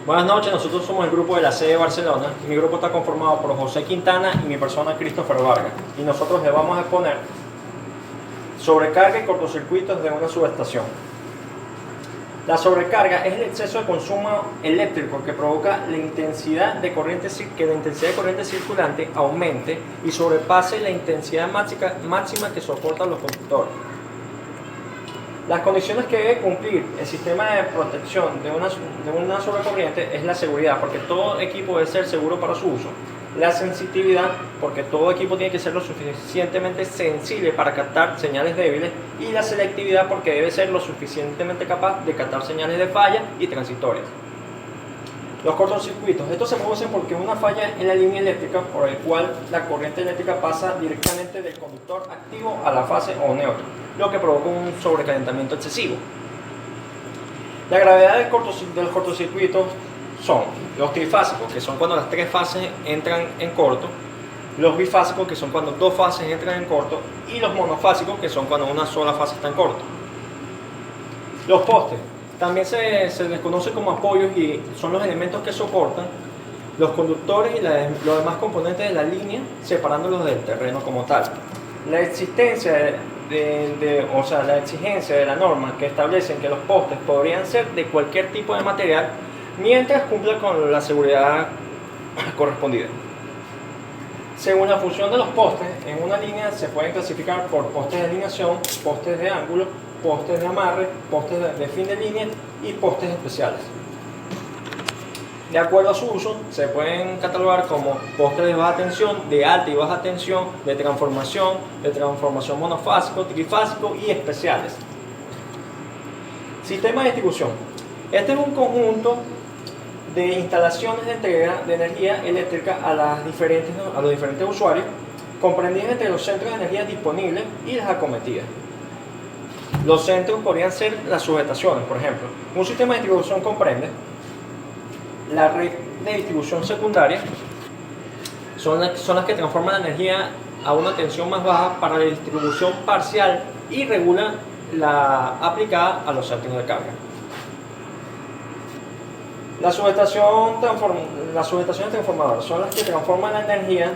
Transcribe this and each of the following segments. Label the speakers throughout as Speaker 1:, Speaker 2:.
Speaker 1: Buenas noches, nosotros somos el grupo de la sede de Barcelona. Mi grupo está conformado por José Quintana y mi persona Christopher Vargas. Y nosotros le vamos a exponer sobrecarga y cortocircuitos de una subestación. La sobrecarga es el exceso de consumo eléctrico que provoca la intensidad de corriente, que la intensidad de corriente circulante aumente y sobrepase la intensidad máxima que soportan los conductores. Las condiciones que debe cumplir el sistema de protección de una sobrecorriente es la seguridad, porque todo equipo debe ser seguro para su uso. La sensitividad, porque todo equipo tiene que ser lo suficientemente sensible para captar señales débiles. Y la selectividad, porque debe ser lo suficientemente capaz de captar señales de falla y transitorias. Los cortocircuitos. Estos se producen porque una falla en la línea eléctrica por el cual la corriente eléctrica pasa directamente del conductor activo a la fase o neutro, lo que provoca un sobrecalentamiento excesivo. La gravedad de los cortocircuitos son los trifásicos, que son cuando las tres fases entran en corto, los bifásicos, que son cuando dos fases entran en corto, y los monofásicos, que son cuando una sola fase está en corto. Los postes también se les conoce como apoyos y son los elementos que soportan los conductores y los demás componentes de la línea, separándolos del terreno como tal. La existencia la exigencia de la norma que establecen que los postes podrían ser de cualquier tipo de material mientras cumpla con la seguridad correspondida. Según la función de los postes, en una línea se pueden clasificar por postes de alineación, postes de ángulo, postes de amarre, postes de fin de línea y postes especiales. De acuerdo a su uso, se pueden catalogar como postes de baja tensión, de alta y baja tensión, de transformación monofásico, trifásico y especiales. Sistema de distribución. Este es un conjunto de instalaciones de entrega de energía eléctrica a los diferentes usuarios, comprendidas entre los centros de energía disponibles y las acometidas. Los centros podrían ser las subestaciones, por ejemplo. Un sistema de distribución comprende la red de distribución secundaria, son las que transforman la energía a una tensión más baja para la distribución parcial y regulan la aplicada a los centros de carga. Las subestaciones transformadoras son las que transforman la energía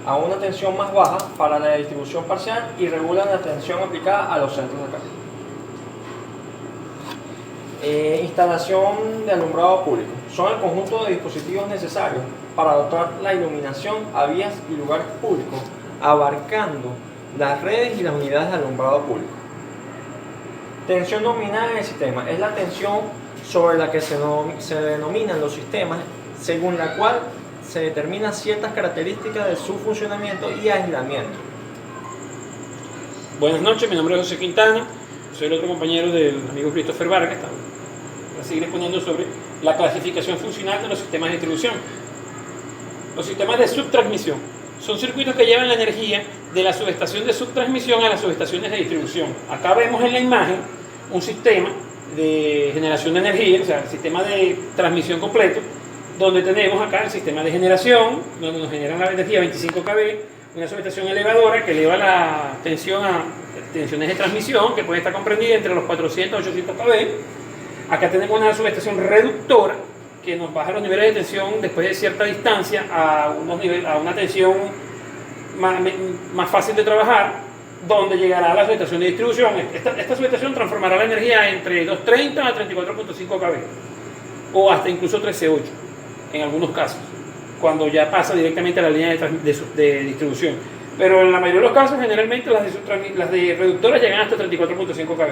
Speaker 1: a una tensión más baja para la distribución parcial y regulan la tensión aplicada a los centros de carga. Instalación de alumbrado público. Son el conjunto de dispositivos necesarios para dotar la iluminación a vías y lugares públicos, abarcando las redes y las unidades de alumbrado público. Tensión nominal en el sistema es la tensión sobre la que se denominan los sistemas, según la cual se determinan ciertas características de su funcionamiento y aislamiento.
Speaker 2: Buenas noches, mi nombre es José Quintana, soy el otro compañero del amigo Christopher Vargas. Voy a seguir exponiendo sobre la clasificación funcional de los sistemas de distribución. Los sistemas de subtransmisión son circuitos que llevan la energía de la subestación de subtransmisión a las subestaciones de distribución. Acá vemos en la imagen un sistema de generación de energía, o sea, el sistema de transmisión completo, donde tenemos acá el sistema de generación, donde nos generan la energía 25 kV, una subestación elevadora que eleva la tensión a tensiones de transmisión que puede estar comprendida entre los 400 y 800 kV. Acá tenemos una subestación reductora que nos baja los niveles de tensión después de cierta distancia a una tensión más fácil de trabajar, donde llegará a la subestación de distribución. Esta subestación transformará la energía entre 230 a 34.5 kV o hasta incluso 13.8 en algunos casos, cuando ya pasa directamente a la línea de distribución. Pero en la mayoría de los casos, generalmente las de reductoras llegan hasta 34.5 kV,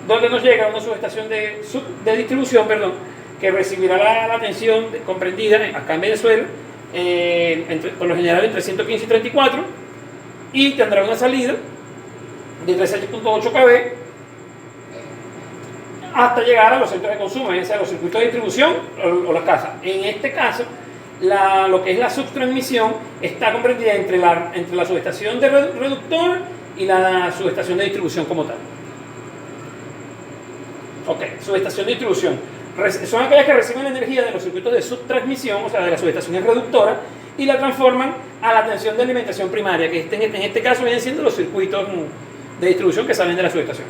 Speaker 2: donde nos llega una subestación de distribución, que recibirá la tensión comprendida acá en Venezuela, por lo general entre 115 y 34, y tendrá una salida de 13.8 kV hasta llegar a los centros de consumo, ya sea los circuitos de distribución o las casas. En este caso, lo que es la subtransmisión está comprendida entre la subestación de reductor y la subestación de distribución como tal. Ok, subestación de distribución. Son aquellas que reciben la energía de los circuitos de subtransmisión, o sea, de las subestaciones reductoras, y la transforman a la tensión de alimentación primaria, que en este caso vienen siendo los circuitos de distribución que salen de la subestación.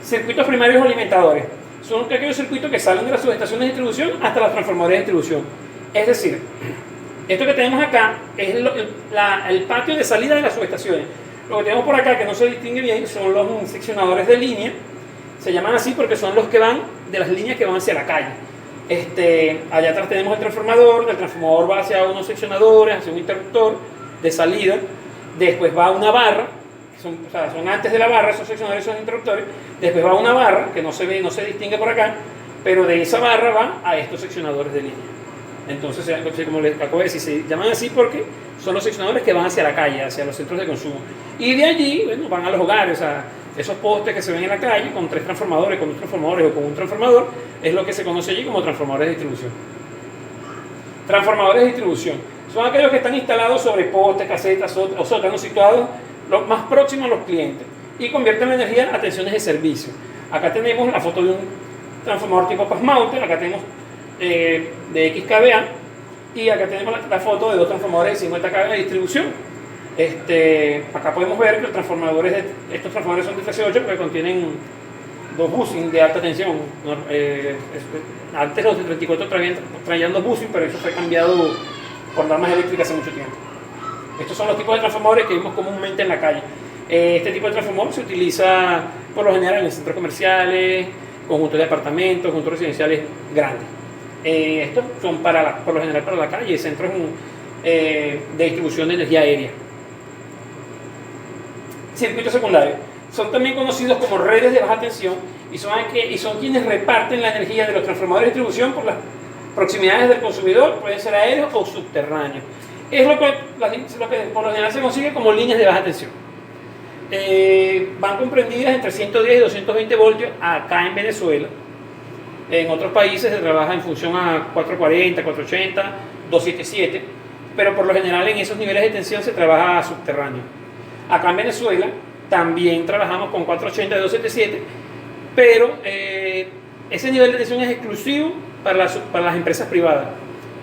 Speaker 2: Circuitos primarios alimentadores. son aquellos circuitos que salen de las subestaciones de distribución hasta las transformadores de distribución. Es decir, esto que tenemos acá es el patio de salida de las subestaciones. Lo que tenemos por acá, que no se distingue bien, son los seccionadores de línea. Se llaman así porque son los que van de las líneas que van hacia la calle. Allá atrás tenemos el transformador, del transformador va hacia unos seccionadores, hacia un interruptor de salida, después va a una barra, son antes de la barra, esos seccionadores, esos interruptores, después va a una barra, que no se ve, no se distingue por acá, pero de esa barra va a estos seccionadores de línea. Entonces, como les acabo de decir, se llaman así porque son los seccionadores que van hacia la calle, hacia los centros de consumo. Y de allí, bueno, van a los hogares, esos postes que se ven en la calle con 3 transformadores, con 2 transformadores o con un transformador, es lo que se conoce allí como transformadores de distribución. Transformadores de distribución son aquellos que están instalados sobre postes, casetas o sótanos situados lo más próximos a los clientes y convierten la energía a tensiones de servicio. Acá tenemos la foto de un transformador tipo Pasmauter, acá tenemos de XKVA y acá tenemos la foto de 2 transformadores de 50 kV de distribución. Acá podemos ver que estos transformadores son de FC8 porque contienen 2 bushing de alta tensión. Antes los de 34 traían 2 bushing, pero eso fue cambiado por normas eléctricas hace mucho tiempo. Estos son los tipos de transformadores que vemos comúnmente en la calle. Este tipo de transformador se utiliza por lo general en centros comerciales, conjuntos de apartamentos, conjuntos residenciales grandes. Estos son por lo general para la calle, centros de distribución de energía aérea. Circuitos secundarios son también conocidos como redes de baja tensión y son quienes reparten la energía de los transformadores de distribución por las proximidades del consumidor, pueden ser aéreos o subterráneos. Es lo que por lo general se consigue como líneas de baja tensión. Van comprendidas entre 110 y 220 voltios acá en Venezuela. En otros países se trabaja en función a 440, 480, 277, pero por lo general en esos niveles de tensión se trabaja subterráneo. Acá en Venezuela también trabajamos con 480 y 277, pero ese nivel de tensión es exclusivo para las empresas privadas,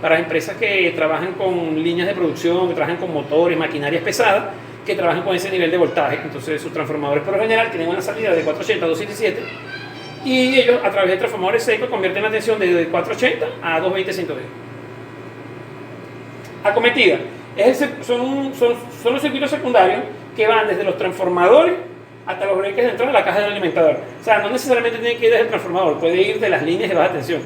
Speaker 2: para las empresas que trabajan con líneas de producción, que trabajan con motores, maquinarias pesadas, que trabajan con ese nivel de voltaje. Entonces sus transformadores por lo general tienen una salida de 480 a 277 y ellos a través de transformadores secos convierten la tensión de 480 a 220 110. Acometida. Son los circuitos secundarios que van desde los transformadores hasta los breakers de entrada de la caja del alimentador. O sea, no necesariamente tiene que ir desde el transformador, puede ir de las líneas de baja tensión.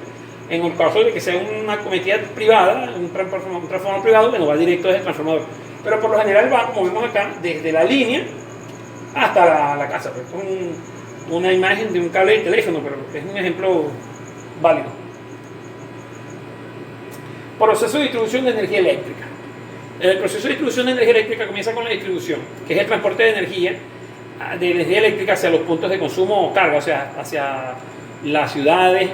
Speaker 2: En el caso de que sea una acometida privada, un transformador privado, bueno, va directo desde el transformador. Pero por lo general va, como vemos acá, desde la línea hasta la casa. Pues, una imagen de un cable de teléfono, pero es un ejemplo válido. Proceso de distribución de energía eléctrica. El proceso de distribución de energía eléctrica comienza con la distribución, que es el transporte de energía eléctrica hacia los puntos de consumo o carga, o sea, hacia las ciudades,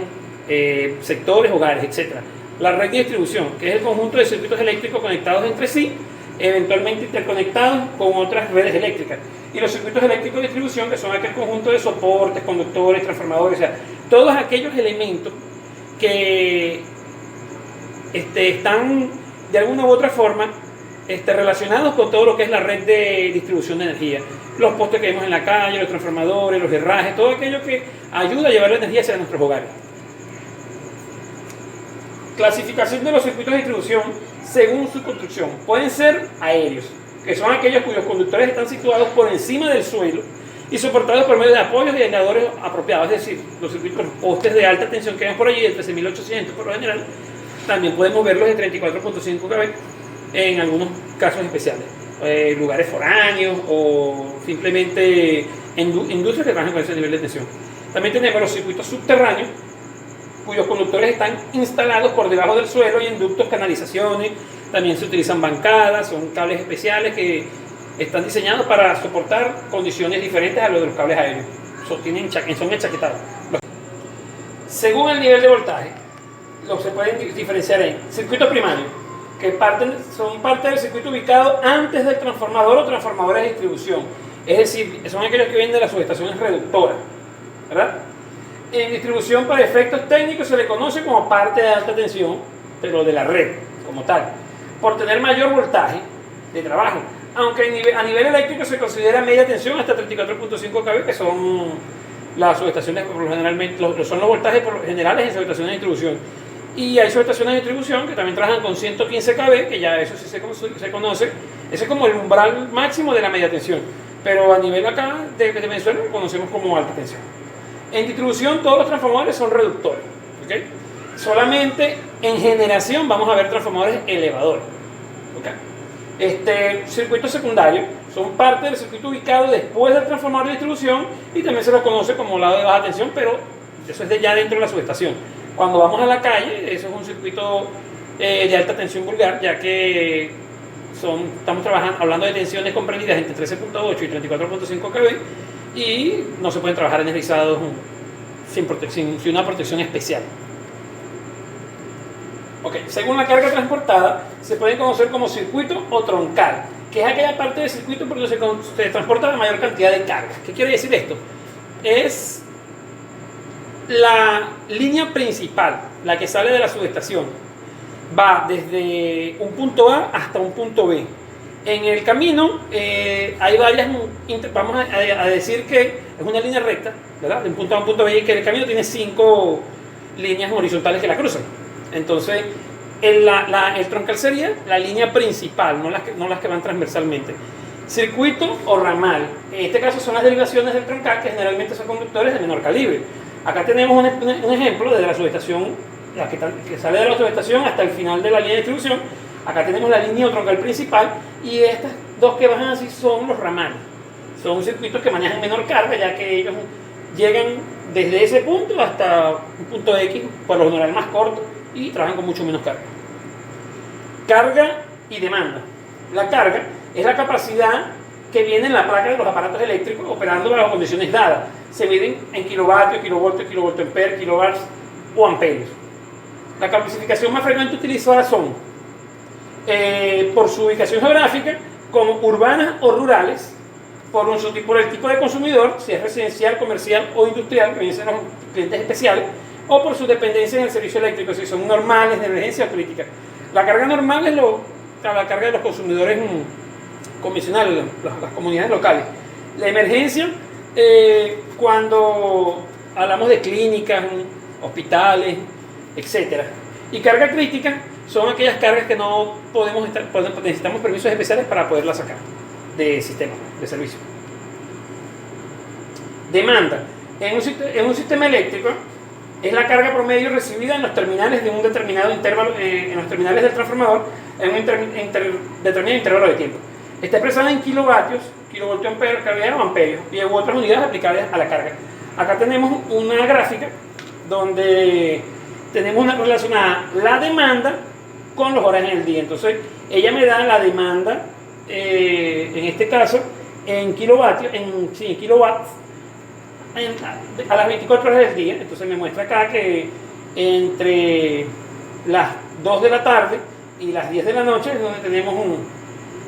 Speaker 2: sectores, hogares, etc. La red de distribución, que es el conjunto de circuitos eléctricos conectados entre sí, eventualmente interconectados con otras redes eléctricas. Y los circuitos eléctricos de distribución, que son aquel conjunto de soportes, conductores, transformadores, o sea, todos aquellos elementos que están de alguna u otra forma relacionados con todo lo que es la red de distribución de energía. Los postes que vemos en la calle, los transformadores, los herrajes, todo aquello que ayuda a llevar la energía hacia nuestros hogares. Clasificación de los circuitos de distribución según su construcción. Pueden ser aéreos, que son aquellos cuyos conductores están situados por encima del suelo y soportados por medio de apoyos y aireadores apropiados, es decir, los circuitos, los postes de alta tensión que ven por allí, de 13.800 por lo general. También podemos verlos de 34.5 kV en algunos casos especiales, lugares foráneos o simplemente industrias que trabajan con ese nivel de tensión. También tenemos los circuitos subterráneos, cuyos conductores están instalados por debajo del suelo y en ductos, canalizaciones. También se utilizan bancadas, son cables especiales que están diseñados para soportar condiciones diferentes a los de los cables aéreos. Son enchaquetados. Según el nivel de voltaje, se pueden diferenciar en circuitos primarios, que son parte del circuito ubicado antes del transformador o transformadores de distribución. Es decir, son aquellos que vienen de las subestaciones reductoras, ¿verdad? En distribución para efectos técnicos se le conoce como parte de alta tensión, pero de la red como tal, por tener mayor voltaje de trabajo, aunque a nivel eléctrico se considera media tensión hasta 34.5 kV, que son Las subestaciones por lo generalmente son los voltajes generales en subestaciones de distribución. Y hay subestaciones de distribución que también trabajan con 115 kV, que ya eso sí se conoce. Ese es como el umbral máximo de la media tensión. Pero a nivel acá de Venezuela lo conocemos como alta tensión. En distribución todos los transformadores son reductores. ¿Okay? Solamente en generación vamos a ver transformadores elevadores. ¿Okay? Circuitos secundarios son parte del circuito ubicado después del transformador de distribución y también se lo conoce como lado de baja tensión, pero eso es ya dentro de la subestación. Cuando vamos a la calle, eso es un circuito de alta tensión vulgar, ya que estamos hablando de tensiones comprendidas entre 13.8 y 34.5 kV y no se pueden trabajar energizados sin una protección especial. Okay. Según la carga transportada, se pueden conocer como circuito o troncal, que es aquella parte del circuito por donde se transporta la mayor cantidad de carga. ¿Qué quiere decir esto? Es la línea principal, la que sale de la subestación, va desde un punto A hasta un punto B. En el camino hay varias, vamos a decir que es una línea recta, ¿verdad? De un punto A a un punto B, y que el camino tiene 5 líneas horizontales que la cruzan. Entonces, el troncal sería la línea principal, no las que van transversalmente. Circuito o ramal, en este caso son las derivaciones del troncal, que generalmente son conductores de menor calibre. Acá tenemos un ejemplo desde la subestación, que sale de la subestación hasta el final de la línea de distribución. Acá tenemos la línea o troncal principal, y estas dos que bajan así son los ramales. Son circuitos que manejan menor carga, ya que ellos llegan desde ese punto hasta un punto X, por lo general más corto, y trabajan con mucho menos carga. Carga y demanda. La carga es la capacidad que viene en la placa de los aparatos eléctricos operando bajo condiciones dadas. Se miden en kilovatios, kilovoltios, kilovoltampere, kilowatts o amperios. La clasificación más frecuente utilizada son, por su ubicación geográfica, como urbanas o rurales, por el tipo de consumidor, si es residencial, comercial o industrial, que vienen los clientes especiales, o por su dependencia en el servicio eléctrico, si son normales, de emergencia o crítica. La carga normal es la carga de los consumidores convencionales, las comunidades locales. La emergencia, cuando hablamos de clínicas, hospitales, etc. Y carga crítica son aquellas cargas que no necesitamos permisos especiales para poderlas sacar de sistema, de servicio. Demanda. En un sistema eléctrico es la carga promedio recibida en los terminales de un determinado intervalo, en los terminales del transformador, en un determinado intervalo de tiempo. Está expresada en kilovatios, kilovoltamperios, kVA o amperios, y en otras unidades aplicables a la carga. Acá tenemos una gráfica donde tenemos una relacionada la demanda con los horas en el día. Entonces, ella me da la demanda, en este caso, en kilovatios, kilowatts, a las 24 horas del día. Entonces me muestra acá que entre las 2 de la tarde y las 10 de la noche es donde tenemos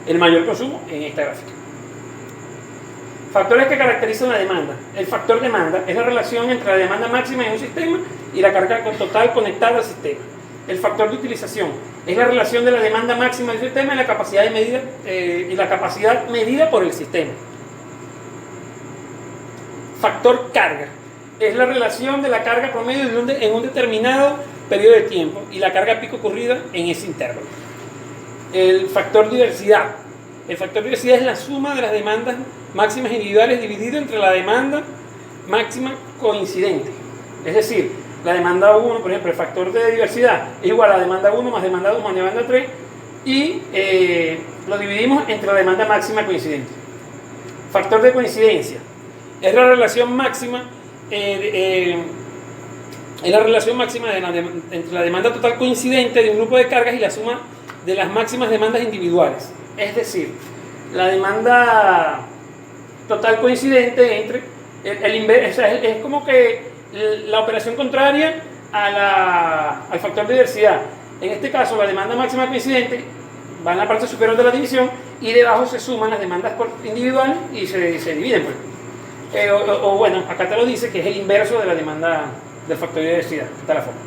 Speaker 2: el mayor consumo en esta gráfica. Factores que caracterizan la demanda. El factor demanda es la relación entre la demanda máxima en un sistema y la carga total conectada al sistema. El factor de utilización es la relación de la demanda máxima del sistema y la capacidad medida por el sistema. Factor carga es la relación de la carga promedio en un determinado periodo de tiempo y la carga pico ocurrida en ese intervalo. El factor diversidad. El factor diversidad es la suma de las demandas máximas individuales dividido entre la demanda máxima coincidente. Es decir, la demanda 1, por ejemplo, el factor de diversidad es igual a la demanda 1 más demanda 2 más demanda 3, y lo dividimos entre la demanda máxima coincidente. Factor de coincidencia es la relación máxima entre la demanda total coincidente de un grupo de cargas y la suma de las máximas demandas individuales. Es decir, la demanda total coincidente entre es como que la operación contraria al factor de diversidad. En este caso, la demanda máxima coincidente va en la parte superior de la división y debajo se suman las demandas individuales y se dividen, pues. Bueno, acá te lo dice que es el inverso de la demanda del factor de diversidad. Está la forma.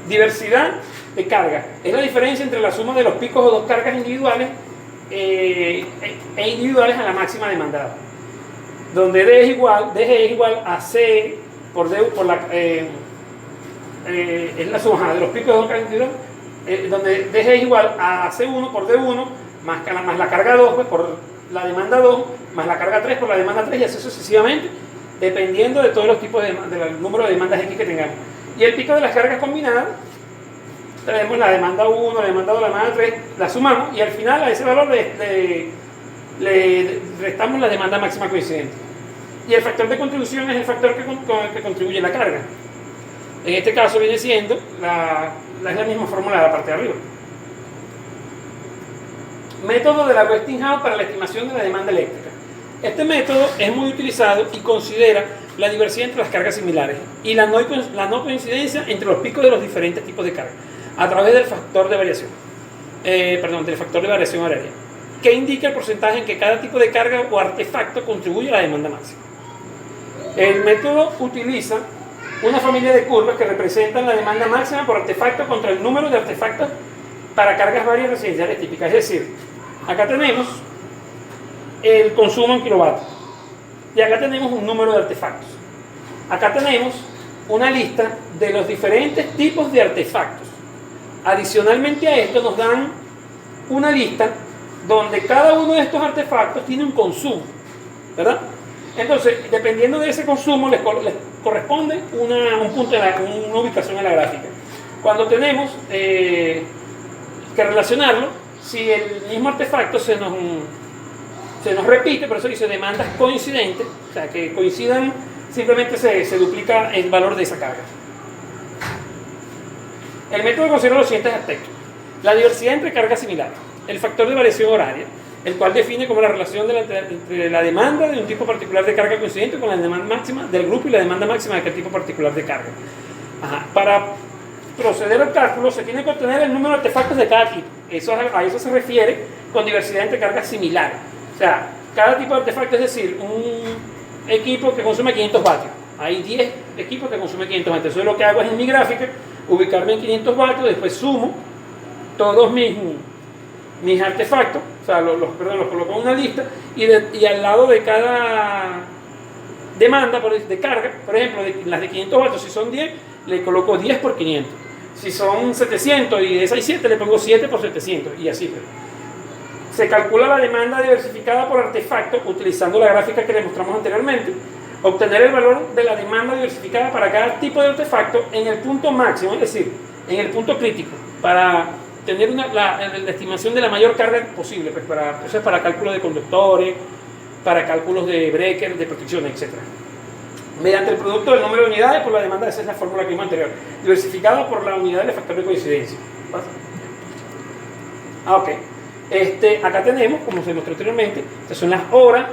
Speaker 2: Diversidad de carga es la diferencia entre la suma de los picos o dos cargas individuales e individuales a la máxima demandada. donde DG es igual a C por D por la es la suma de los picos de dos cargas, donde DG es igual a C1 por D1 más la carga 2 pues, por la demanda 2 más la carga 3 por la demanda 3 y así sucesivamente, dependiendo de todos los tipos del número de demandas X que tengamos. Y el pico de las cargas combinadas, tenemos la demanda 1, la demanda 2, la demanda 3, la sumamos y al final a ese valor le restamos la demanda máxima coincidente. Y el factor de contribución es el factor que contribuye a la carga. En este caso viene siendo es la misma fórmula de la parte de arriba. Método de la Westinghouse para la estimación de la demanda eléctrica. Este método es muy utilizado y considera la diversidad entre las cargas similares y la no coincidencia entre los picos de los diferentes tipos de carga a través del factor de variación, del factor de variación horaria, que indica el porcentaje en que cada tipo de carga o artefacto contribuye a la demanda máxima. El método utiliza una familia de curvas que representan la demanda máxima por artefacto contra el número de artefactos para cargas varias residenciales típicas. Es decir, acá tenemos el consumo en kilovatios y acá tenemos un número de artefactos. Acá tenemos una lista de los diferentes tipos de artefactos. Adicionalmente a esto nos dan una lista donde cada uno de estos artefactos tiene un consumo, ¿verdad? Entonces, dependiendo de ese consumo, les corresponde un punto una ubicación en la gráfica. Cuando tenemos que relacionarlo, si el mismo artefacto se nos repite, por eso dice demandas coincidentes, o sea, que coincidan, simplemente se duplica el valor de esa carga. El método considera los siguientes aspectos: la diversidad entre cargas similares, el factor de variación horaria, el cual define como la relación entre la demanda de un tipo particular de carga coincidente con la demanda máxima del grupo y la demanda máxima de aquel tipo particular de carga. Para proceder al cálculo se tiene que obtener el número de artefactos de cada tipo. A eso se refiere con diversidad entre cargas similares. O sea, cada tipo de artefacto, es decir, un equipo que consume 500 vatios. Hay 10 equipos que consumen 500 vatios. Entonces lo que hago es en mi gráfica ubicarme en 500 vatios, después sumo todos mis artefactos, o sea, los coloco en una lista y al lado de cada demanda de carga, por ejemplo, las de 500 vatios, si son 10, le coloco 10 por 500. Si son 700 y de esas hay 7, le pongo 7 por 700 y así. Se calcula la demanda diversificada por artefacto utilizando la gráfica que le mostramos anteriormente. Obtener el valor de la demanda diversificada para cada tipo de artefacto en el punto máximo, es decir, en el punto crítico, para tener la estimación de la mayor carga posible, pues para cálculos de conductores, para cálculos de breakers, de protección, etc. Mediante el producto del número de unidades por la demanda, esa es la fórmula que vimos anterior, diversificada por la unidad del factor de coincidencia. Ok. Acá tenemos, como se mostró anteriormente, estas son las horas,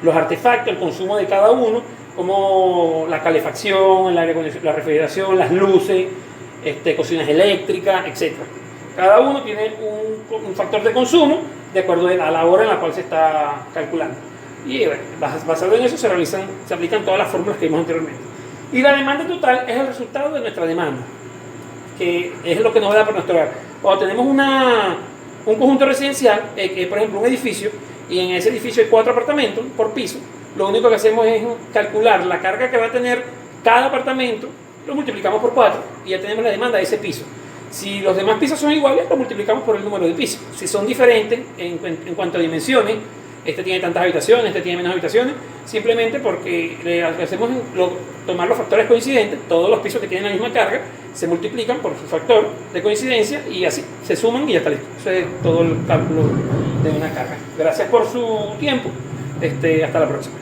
Speaker 2: los artefactos, el consumo de cada uno, como la calefacción, el aire acondicionado, la refrigeración, las luces, cocinas eléctricas, etc. Cada uno tiene un factor de consumo de acuerdo a la hora en la cual se está calculando. Y bueno, basado en eso se aplican todas las fórmulas que vimos anteriormente. Y la demanda total es el resultado de nuestra demanda, que es lo que nos da por nuestro hogar. Cuando tenemos un conjunto residencial, por ejemplo un edificio, y en ese edificio hay 4 apartamentos por piso, lo único que hacemos es calcular la carga que va a tener cada apartamento, lo multiplicamos por 4 y ya tenemos la demanda de ese piso. Si los demás pisos son iguales, lo multiplicamos por el número de pisos. Si son diferentes en cuanto a dimensiones, este tiene tantas habitaciones, este tiene menos habitaciones, simplemente porque le hacemos tomar los factores coincidentes, todos los pisos que tienen la misma carga se multiplican por su factor de coincidencia y así se suman y ya está listo. Eso es todo el cálculo de una carga. Gracias por su tiempo. Hasta la próxima.